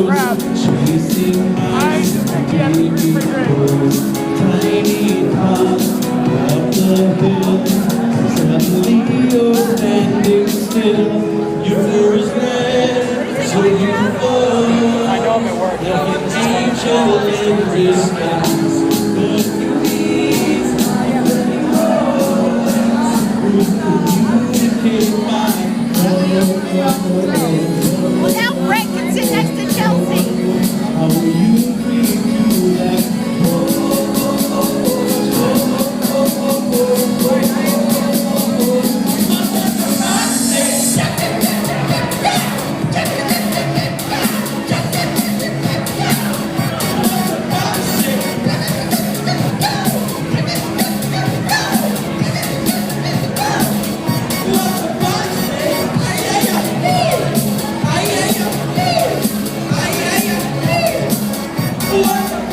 crap. I just think he has pretty great. Tiny top of the hill, suddenly you're standing still. Your hair is red, so you fall. I know I'm at work. Like an angel in disguise, but you need Well, now Brett can sit next to Chelsea. how you feel to that. What?